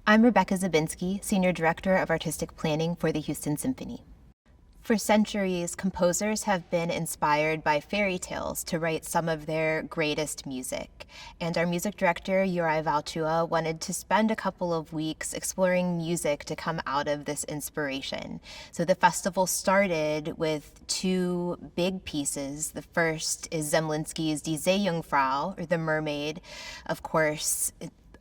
I'm Rebecca Zabinski, Senior Director of Artistic Planning for the Houston Symphony. For centuries, composers have been inspired by fairy tales to write some of their greatest music. And our music director, Uri Valchua, wanted to spend a couple of weeks exploring music to come out of this inspiration. So the festival started with two big pieces. The first is Zemlinsky's Die Seejungfrau, or The Mermaid. Of course,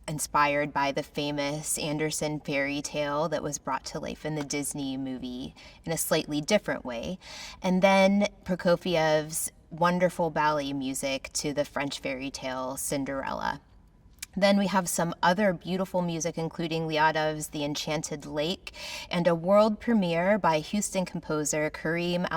inspired by the famous Andersen fairy tale that was brought to life in the Disney movie in a slightly different way. And then Prokofiev's wonderful ballet music to the French fairy tale Cinderella. Then we have some other beautiful music, including Liadov's The Enchanted Lake, and a world premiere by Houston composer Kareem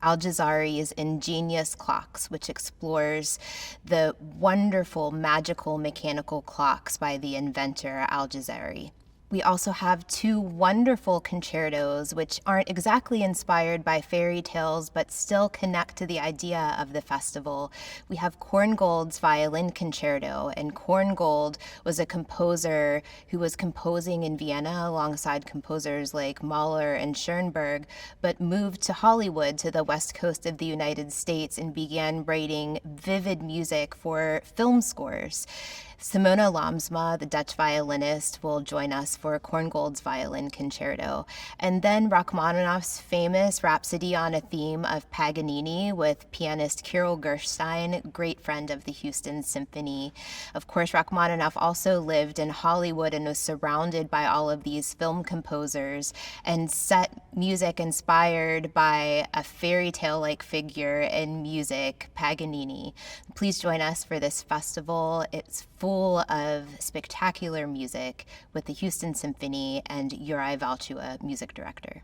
Al-Jazari's Ingenious Clocks, which explores the wonderful magical mechanical clocks by the inventor Al-Jazari. We also have two wonderful concertos which aren't exactly inspired by fairy tales but still connect to the idea of the festival. We have Korngold's Violin Concerto, and Korngold was a composer who was composing in Vienna alongside composers like Mahler and Schoenberg, but moved to Hollywood, to the west coast of the United States, and began writing vivid music for film scores. Simona Lamsma, the Dutch violinist, will join us for Korngold's Violin Concerto. And then Rachmaninoff's famous Rhapsody on a Theme of Paganini with pianist Kirill Gerstein, great friend of the Houston Symphony. Of course, Rachmaninoff also lived in Hollywood and was surrounded by all of these film composers and set music inspired by a fairy tale-like figure in music, Paganini. Please join us for this festival. It's full of spectacular music with the Houston Symphony and Uri Valchua, music director.